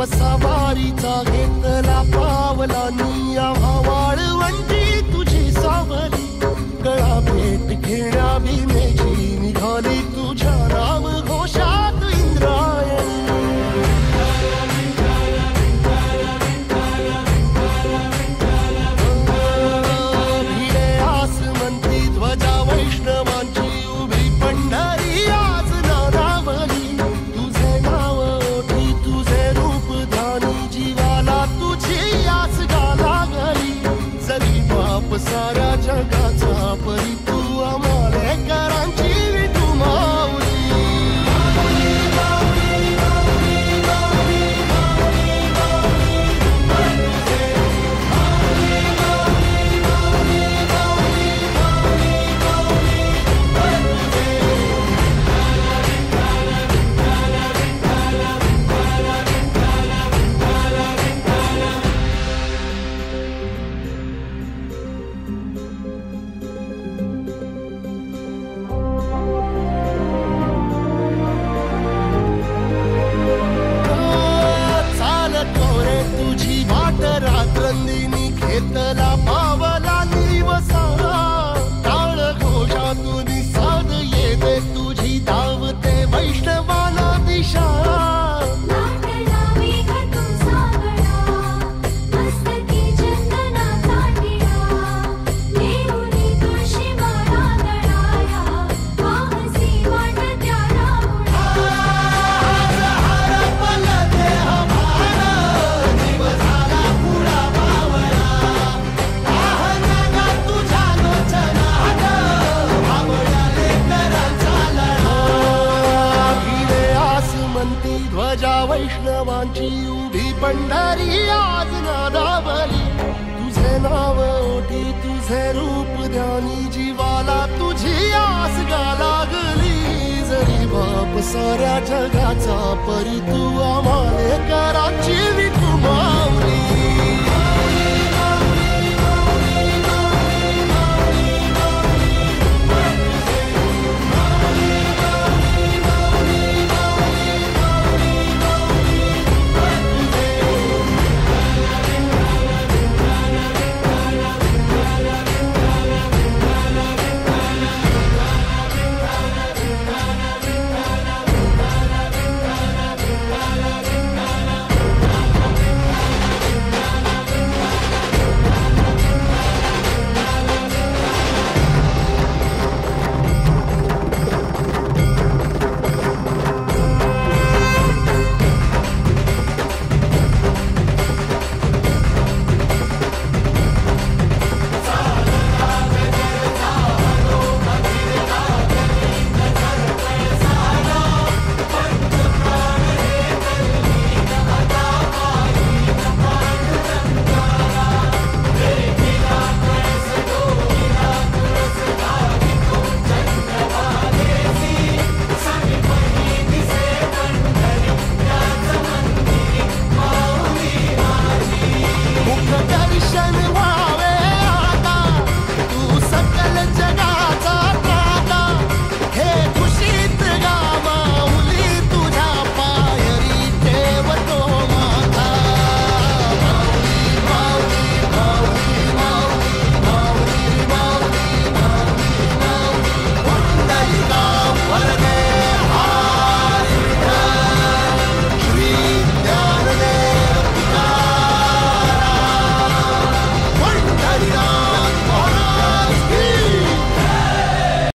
सवारीचा घेतला पावला निया वाळवंटी तुझी सावली गळा भेट घेण्या भीमेची निघाली तुझ्या नाम घोषात इंद्रायणी भिडे आसमंती ध्वजा वैष्णवांची उभी पंढरी आज नादावली तुझे नाव ओठी तुझे रूप धानी जीवाला तुझी आस गाला गली जरी बाप साऱ्या जगाचा परी तू आमालेकरांची विठू माऊली रात्रंदिनी घेतला पावला दिवसा टाळ घोषातून साध येते तुझी धावते वैष्णवाला दिशा ध्वजा वैष्णवांची उभी पंढरी आज नादावली तुझे नाव ओठी तुझे रूप ध्यानी जीवाला तुझी आस गा लागली जरी बाप साऱ्या जगाचा परी तू आमालेकरांची विठू माऊली